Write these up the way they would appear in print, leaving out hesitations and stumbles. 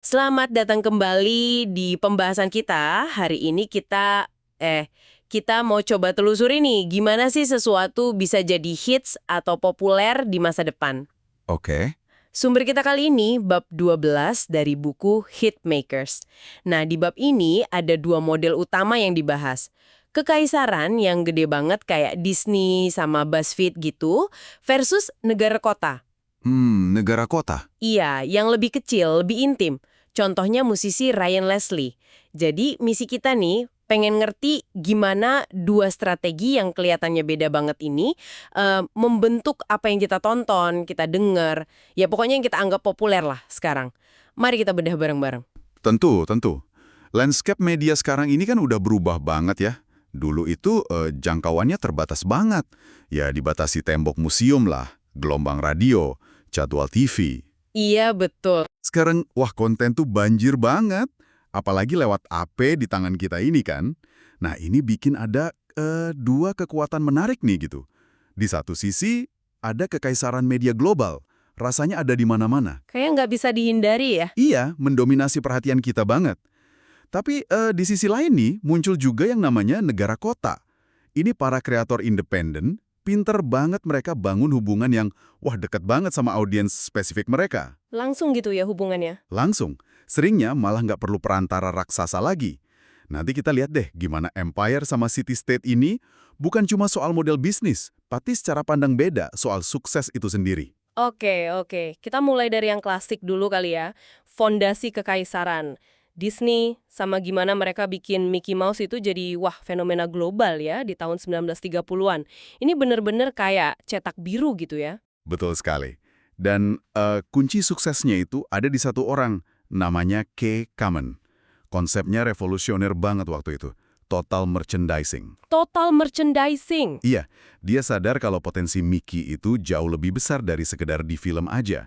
Selamat datang kembali di pembahasan kita. Hari ini kita mau coba telusuri nih, gimana sih sesuatu bisa jadi hits atau populer di masa depan. Oke. Sumber kita kali ini bab 12 dari buku Hitmakers. Nah, di bab ini ada dua model utama yang dibahas. Kekaisaran yang gede banget kayak Disney sama BuzzFeed gitu versus negara kota. Negara kota. Iya, yang lebih kecil, lebih intim. Contohnya musisi Ryan Leslie. Jadi misi kita nih pengen ngerti gimana dua strategi yang kelihatannya beda banget ini membentuk apa yang kita tonton, kita dengar. Ya pokoknya yang kita anggap populer lah sekarang. Mari kita bedah bareng-bareng. Tentu, tentu. Landscape media sekarang ini kan udah berubah banget ya. Dulu itu jangkauannya terbatas banget. Ya dibatasi tembok museum lah, gelombang radio, jadwal TV. Iya, betul. Sekarang, wah konten tuh banjir banget. Apalagi lewat AP di tangan kita ini kan. Nah ini bikin ada dua kekuatan menarik nih gitu. Di satu sisi, ada kekaisaran media global. Rasanya ada di mana-mana. Kayaknya nggak bisa dihindari ya. Iya, mendominasi perhatian kita banget. Tapi di sisi lain nih, muncul juga yang namanya negara kota. Ini para kreator independen, pinter banget mereka bangun hubungan yang, wah deket banget sama audiens spesifik mereka. Langsung gitu ya hubungannya. Langsung, seringnya malah nggak perlu perantara raksasa lagi. Nanti kita lihat deh gimana Empire sama City State ini bukan cuma soal model bisnis, tapi secara pandang beda soal sukses itu sendiri. Oke. Kita mulai dari yang klasik dulu kali ya. Fondasi kekaisaran. Disney sama gimana mereka bikin Mickey Mouse itu jadi wah fenomena global ya di tahun 1930-an. Ini bener-bener kayak cetak biru gitu ya. Betul sekali. Dan kunci suksesnya itu ada di satu orang, namanya Kay Kamen. Konsepnya revolusioner banget waktu itu. Total merchandising. Total merchandising. Iya, dia sadar kalau potensi Mickey itu jauh lebih besar dari sekedar di film aja.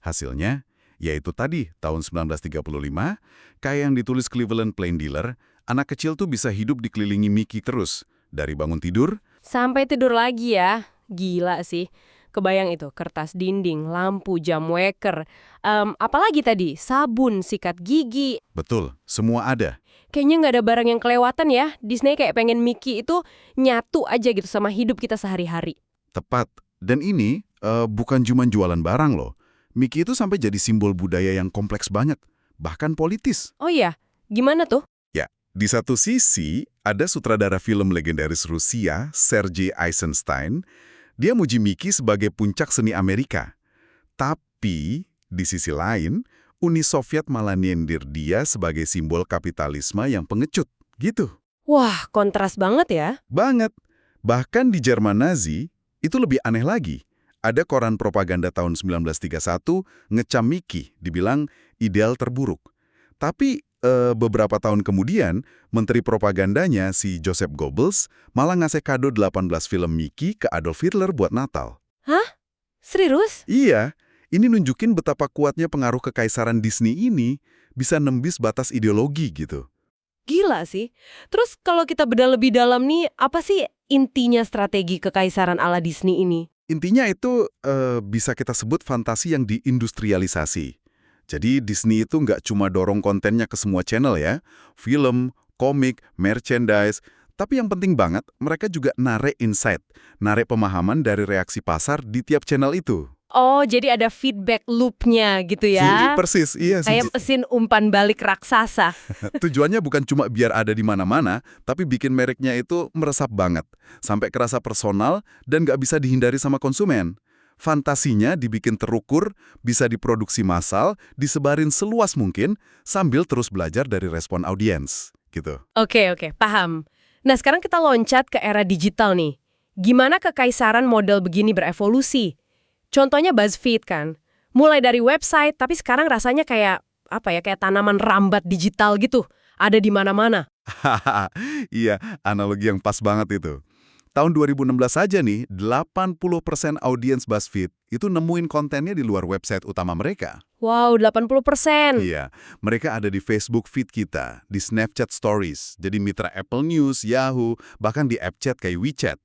Hasilnya, yaitu tadi, tahun 1935, kayak yang ditulis Cleveland Plain Dealer, anak kecil tuh bisa hidup dikelilingi Mickey terus. Dari bangun tidur, Sampai tidur lagi ya. Gila sih. Kebayang itu, kertas dinding, lampu, jam weker. Apalagi tadi, sabun, sikat gigi. betul, semua ada. Kayaknya nggak ada barang yang kelewatan ya. Disney kayak pengen Mickey itu nyatu aja gitu sama hidup kita sehari-hari. Tepat. Dan ini bukan cuma jualan barang loh. Mickey itu sampai jadi simbol budaya yang kompleks banget. Bahkan politis. Oh iya, gimana tuh? Ya, di satu sisi ada sutradara film legendaris Rusia, Sergei Eisenstein. Dia muji Mickey sebagai puncak seni Amerika. Tapi, di sisi lain, Uni Soviet malah nyindir dia sebagai simbol kapitalisme yang pengecut. Gitu. Wah, kontras banget ya. Banget. Bahkan di Jerman Nazi, itu lebih aneh lagi. Ada koran propaganda tahun 1931 ngecam Mickey, dibilang ideal terburuk. Tapi beberapa tahun kemudian, menteri propagandanya si Joseph Goebbels malah ngasih kado 18 film Mickey ke Adolf Hitler buat Natal. Hah? Serius? Iya, ini nunjukin betapa kuatnya pengaruh kekaisaran Disney ini bisa nembus batas ideologi gitu. Gila sih. Terus kalau kita bedah lebih dalam nih, apa sih intinya strategi kekaisaran ala Disney ini? Intinya itu bisa kita sebut fantasi yang diindustrialisasi. Jadi Disney itu nggak cuma dorong kontennya ke semua channel ya, film, komik, merchandise, tapi yang penting banget mereka juga narik insight, narik pemahaman dari reaksi pasar di tiap channel itu. Oh, jadi ada feedback loop-nya gitu ya. Persis, iya sih. Kayak mesin umpan balik raksasa. Tujuannya bukan cuma biar ada di mana-mana, tapi bikin mereknya itu meresap banget, sampai kerasa personal dan nggak bisa dihindari sama konsumen. Fantasinya dibikin terukur, bisa diproduksi massal, disebarin seluas mungkin, sambil terus belajar dari respon audiens, gitu. Oke, paham. Nah, sekarang kita loncat ke era digital nih. Gimana kekaisaran model begini berevolusi? Contohnya BuzzFeed kan. Mulai dari website, tapi sekarang rasanya kayak kayak tanaman rambat digital gitu. Ada di mana-mana. Hahaha, iya, analogi yang pas banget itu. Tahun 2016 saja nih, 80% audiens BuzzFeed itu nemuin kontennya di luar website utama mereka. Wow, 80%. Iya, mereka ada di Facebook feed kita, di Snapchat Stories, jadi mitra Apple News, Yahoo, bahkan di app chat kayak WeChat.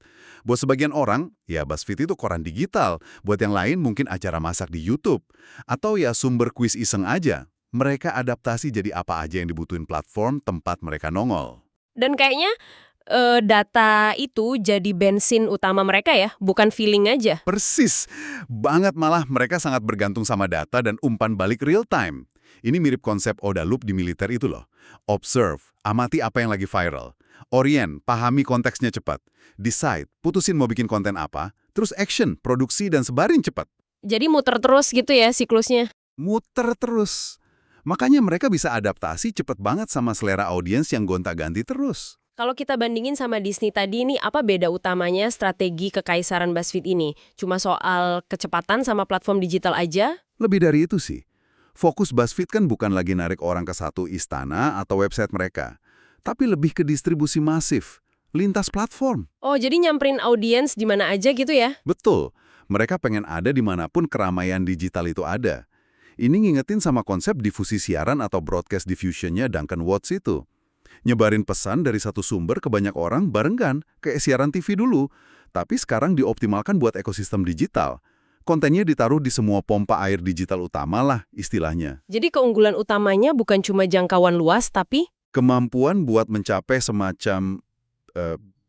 Buat sebagian orang, ya BuzzFeed itu koran digital. Buat yang lain mungkin acara masak di YouTube. Atau ya sumber kuis iseng aja. Mereka adaptasi jadi apa aja yang dibutuhin platform tempat mereka nongol. Dan kayaknya data itu jadi bensin utama mereka ya, bukan feeling aja. Persis. Banget malah mereka sangat bergantung sama data dan umpan balik real time. Ini mirip konsep OODA loop di militer itu loh. Observe, amati apa yang lagi viral. Orient, pahami konteksnya cepat. Decide, putusin mau bikin konten apa. Terus action, produksi dan sebarin cepat. Jadi muter terus gitu ya siklusnya. Muter terus. Makanya mereka bisa adaptasi cepet banget sama selera audiens yang gonta-ganti terus. Kalau kita bandingin sama Disney tadi ini, apa beda utamanya strategi kekaisaran BuzzFeed ini? Cuma soal kecepatan sama platform digital aja? Lebih dari itu sih. Fokus BuzzFeed kan bukan lagi narik orang ke satu istana atau website mereka, tapi lebih ke distribusi masif, lintas platform. Oh, jadi nyamperin audiens di mana aja gitu ya? Betul, mereka pengen ada dimanapun keramaian digital itu ada. Ini ngingetin sama konsep difusi siaran atau broadcast diffusion-nya Duncan Watts itu. Nyebarin pesan dari satu sumber ke banyak orang barengan, kayak siaran TV dulu, tapi sekarang dioptimalkan buat ekosistem digital. Kontennya ditaruh di semua pompa air digital utama lah istilahnya. Jadi keunggulan utamanya bukan cuma jangkauan luas, tapi Kemampuan buat mencapai semacam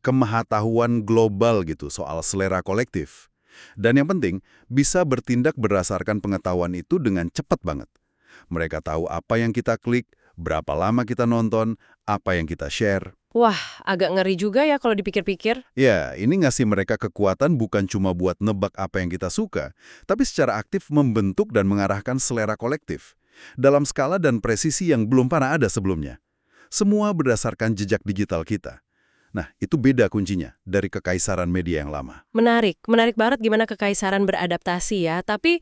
kemahatauan global gitu soal selera kolektif. Dan yang penting, bisa bertindak berdasarkan pengetahuan itu dengan cepat banget. Mereka tahu apa yang kita klik, berapa lama kita nonton, apa yang kita share. wah, agak ngeri juga ya kalau dipikir-pikir. Ya, ini ngasih mereka kekuatan bukan cuma buat nebak apa yang kita suka, tapi secara aktif membentuk dan mengarahkan selera kolektif. Dalam skala dan presisi yang belum pernah ada sebelumnya. Semua berdasarkan jejak digital kita. Nah, itu beda kuncinya dari kekaisaran media yang lama. Menarik banget gimana kekaisaran beradaptasi ya. Tapi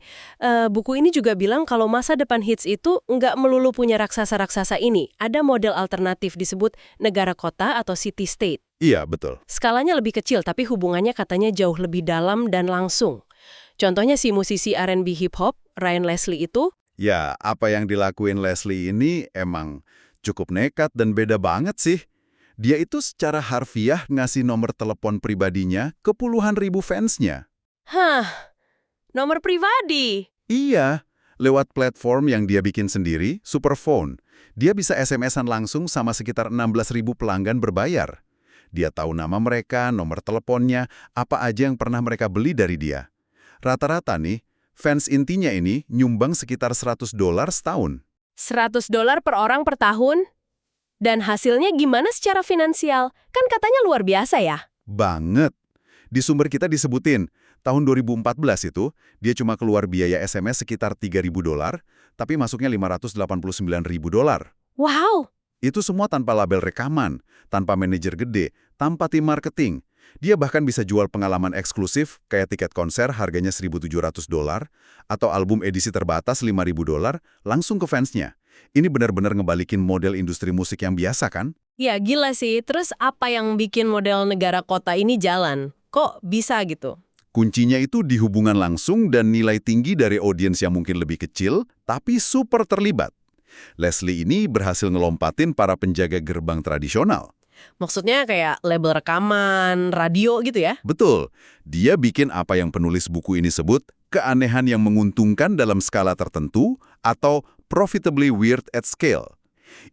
buku ini juga bilang kalau masa depan hits itu nggak melulu punya raksasa-raksasa ini. Ada model alternatif disebut negara kota atau city state. Iya, betul. Skalanya lebih kecil tapi hubungannya katanya jauh lebih dalam dan langsung. Contohnya si musisi R&B hip hop Ryan Leslie itu. Ya, apa yang dilakuin Leslie ini emang cukup nekat dan beda banget sih. Dia itu secara harfiah ngasih nomor telepon pribadinya ke puluhan ribu fansnya. Hah, nomor pribadi. Iya, lewat platform yang dia bikin sendiri, Superphone. Dia bisa SMS-an langsung sama sekitar 16.000 pelanggan berbayar. Dia tahu nama mereka, nomor teleponnya, apa aja yang pernah mereka beli dari dia. Rata-rata nih, fans intinya ini nyumbang sekitar $100 setahun. $100 per orang per tahun? Dan hasilnya gimana secara finansial? Kan katanya luar biasa ya? Banget. Di sumber kita disebutin, tahun 2014 itu, dia cuma keluar biaya SMS sekitar $3.000, tapi masuknya $589.000. Wow, Itu semua tanpa label rekaman, tanpa manajer gede, tanpa tim marketing. Dia bahkan bisa jual pengalaman eksklusif, kayak tiket konser harganya $1.700, atau album edisi terbatas $5.000, langsung ke fansnya. Ini benar-benar ngebalikin model industri musik yang biasa kan? ya gila sih. Terus apa yang bikin model negara kota ini jalan? Kok bisa gitu? Kuncinya itu di hubungan langsung dan nilai tinggi dari audiens yang mungkin lebih kecil, tapi super terlibat. Leslie ini berhasil ngelompatin para penjaga gerbang tradisional. Maksudnya kayak label rekaman, radio gitu ya? Betul, dia bikin apa yang penulis buku ini sebut keanehan yang menguntungkan dalam skala tertentu atau profitably weird at scale.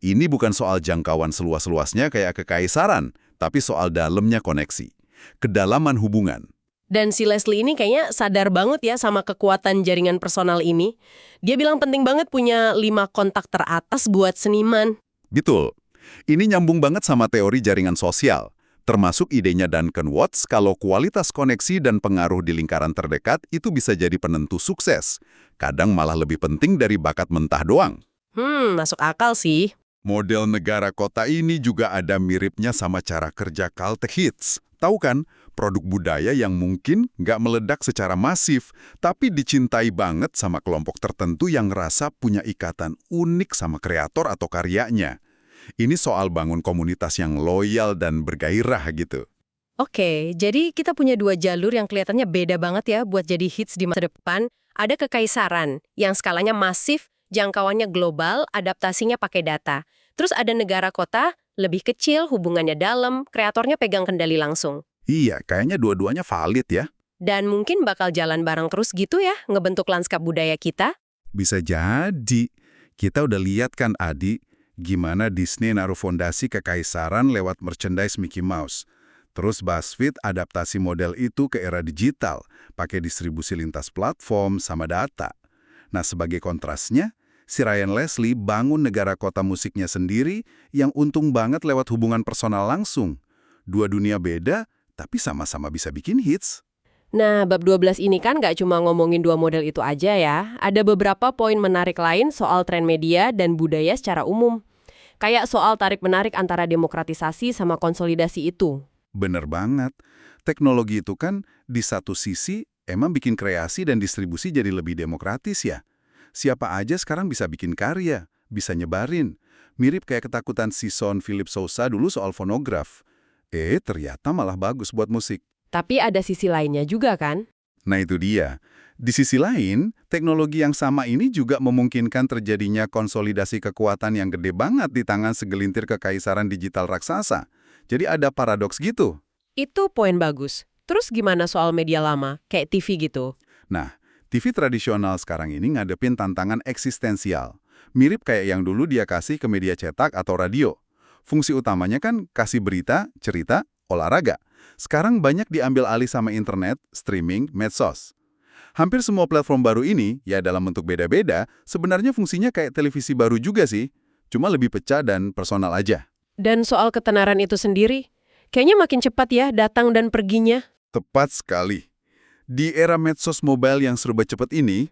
Ini bukan soal jangkauan seluas-luasnya kayak kekaisaran, tapi soal dalamnya koneksi, kedalaman hubungan. Dan si Leslie ini kayaknya sadar banget ya sama kekuatan jaringan personal ini. Dia bilang penting banget punya 5 kontak teratas buat seniman. Betul. Ini nyambung banget sama teori jaringan sosial, termasuk idenya Duncan Watts kalau kualitas koneksi dan pengaruh di lingkaran terdekat itu bisa jadi penentu sukses. Kadang malah lebih penting dari bakat mentah doang. Masuk akal sih. Model negara kota ini juga ada miripnya sama cara kerja Caltech Hits. Tahu kan, produk budaya yang mungkin nggak meledak secara masif, tapi dicintai banget sama kelompok tertentu yang ngerasa punya ikatan unik sama kreator atau karyanya. Ini soal bangun komunitas yang loyal dan bergairah gitu. Oke, jadi kita punya 2 jalur yang kelihatannya beda banget ya buat jadi hits di masa depan. Ada kekaisaran yang skalanya masif, jangkauannya global, adaptasinya pakai data. Terus ada negara kota, lebih kecil, hubungannya dalam, kreatornya pegang kendali langsung. Iya, kayaknya dua-duanya valid ya. Dan mungkin bakal jalan bareng terus gitu ya, ngebentuk lanskap budaya kita. Bisa jadi. Kita udah lihat kan, Adi, gimana Disney naruh fondasi kekaisaran lewat merchandise Mickey Mouse. Terus BuzzFeed adaptasi model itu ke era digital, pakai distribusi lintas platform sama data. Nah, sebagai kontrasnya, si Ryan Leslie bangun negara kota musiknya sendiri yang untung banget lewat hubungan personal langsung. Dua dunia beda, tapi sama-sama bisa bikin hits. Nah, bab 12 ini kan nggak cuma ngomongin dua model itu aja ya. Ada beberapa poin menarik lain soal tren media dan budaya secara umum. Kayak soal tarik-menarik antara demokratisasi sama konsolidasi itu. Bener banget. Teknologi itu kan di satu sisi emang bikin kreasi dan distribusi jadi lebih demokratis ya. Siapa aja sekarang bisa bikin karya, bisa nyebarin. Mirip kayak ketakutan si Son Philip Sousa dulu soal fonograf. Ternyata malah bagus buat musik. Tapi ada sisi lainnya juga kan? Nah itu dia. Di sisi lain, teknologi yang sama ini juga memungkinkan terjadinya konsolidasi kekuatan yang gede banget di tangan segelintir kekaisaran digital raksasa. Jadi ada paradoks gitu. Itu poin bagus. Terus gimana soal media lama, kayak TV gitu? Nah, TV tradisional sekarang ini ngadepin tantangan eksistensial. Mirip kayak yang dulu dia kasih ke media cetak atau radio. Fungsi utamanya kan kasih berita, cerita, olahraga. Sekarang banyak diambil alih sama internet, streaming, medsos. Hampir semua platform baru ini, ya dalam bentuk beda-beda, sebenarnya fungsinya kayak televisi baru juga sih. Cuma lebih pecah dan personal aja. Dan soal ketenaran itu sendiri, kayaknya makin cepat ya datang dan perginya. Tepat sekali. Di era medsos mobile yang serba cepat ini,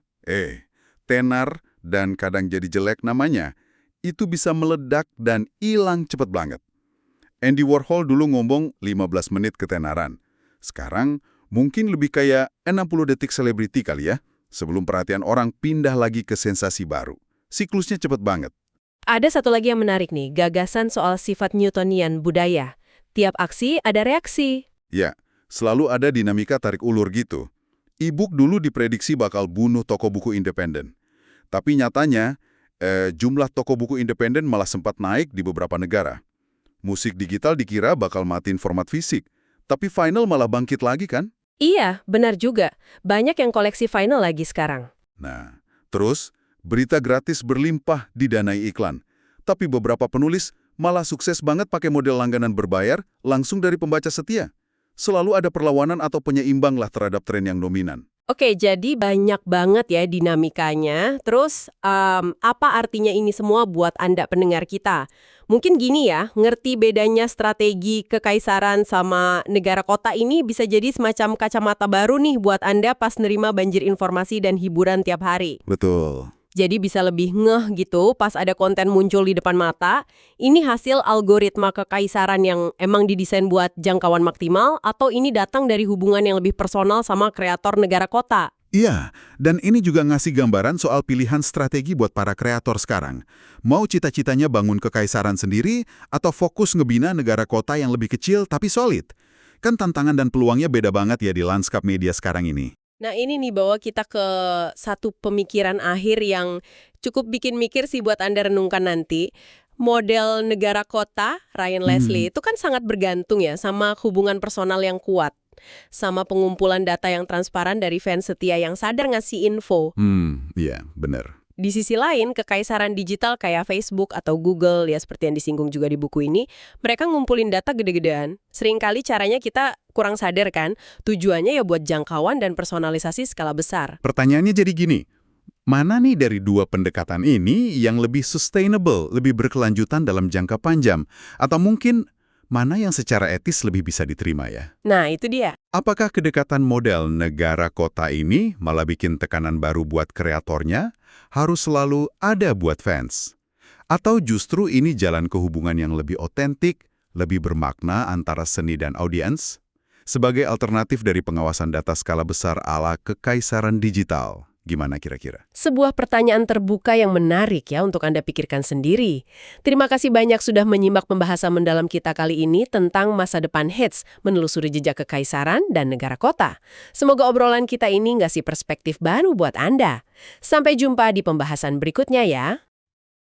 tenar dan kadang jadi jelek namanya, itu bisa meledak dan hilang cepat banget. Andy Warhol dulu ngomong 15 menit ketenaran. Sekarang mungkin lebih kayak 60 detik selebriti kali ya, sebelum perhatian orang pindah lagi ke sensasi baru. Siklusnya cepat banget. Ada satu lagi yang menarik nih, gagasan soal sifat Newtonian budaya. Tiap aksi ada reaksi. Ya, selalu ada dinamika tarik ulur gitu. E-book dulu diprediksi bakal bunuh toko buku independen. Tapi nyatanya, jumlah toko buku independen malah sempat naik di beberapa negara. Musik digital dikira bakal matiin format fisik, tapi vinyl malah bangkit lagi kan? Iya, benar juga. Banyak yang koleksi vinyl lagi sekarang. Nah, terus berita gratis berlimpah didanai iklan. Tapi beberapa penulis malah sukses banget pakai model langganan berbayar langsung dari pembaca setia. Selalu ada perlawanan atau penyeimbang lah terhadap tren yang dominan. Oke, jadi banyak banget ya dinamikanya. Terus, apa artinya ini semua buat Anda pendengar kita? Mungkin gini ya, ngerti bedanya strategi kekaisaran sama negara kota ini bisa jadi semacam kacamata baru nih buat Anda pas nerima banjir informasi dan hiburan tiap hari. Betul. Jadi bisa lebih ngeh gitu pas ada konten muncul di depan mata. Ini hasil algoritma kekaisaran yang emang didesain buat jangkauan maksimal atau ini datang dari hubungan yang lebih personal sama kreator negara kota? Iya, dan ini juga ngasih gambaran soal pilihan strategi buat para kreator sekarang. Mau cita-citanya bangun kekaisaran sendiri atau fokus ngebina negara kota yang lebih kecil tapi solid? Kan tantangan dan peluangnya beda banget ya di lanskap media sekarang ini. Nah ini nih bawa kita ke satu pemikiran akhir yang cukup bikin mikir sih buat Anda renungkan nanti. Model negara kota, Ryan Leslie, itu kan sangat bergantung ya sama hubungan personal yang kuat. Sama pengumpulan data yang transparan dari fans setia yang sadar ngasih info. Iya, bener. Di sisi lain, kekaisaran digital kayak Facebook atau Google, ya seperti yang disinggung juga di buku ini, mereka ngumpulin data gede-gedean. Seringkali caranya kita kurang sadar kan, tujuannya ya buat jangkauan dan personalisasi skala besar. Pertanyaannya jadi gini, mana nih dari dua pendekatan ini yang lebih sustainable, lebih berkelanjutan dalam jangka panjang? Atau mungkin mana yang secara etis lebih bisa diterima ya? Nah, itu dia. Apakah kedekatan model negara kota ini malah bikin tekanan baru buat kreatornya? Harus selalu ada buat fans? Atau justru ini jalan ke hubungan yang lebih otentik, lebih bermakna antara seni dan audiens? Sebagai alternatif dari pengawasan data skala besar ala kekaisaran digital. Gimana kira-kira? Sebuah pertanyaan terbuka yang menarik ya untuk Anda pikirkan sendiri. Terima kasih banyak sudah menyimak pembahasan mendalam kita kali ini tentang masa depan hits, menelusuri jejak kekaisaran dan negara kota. Semoga obrolan kita ini ngasih perspektif baru buat Anda. Sampai jumpa di pembahasan berikutnya ya.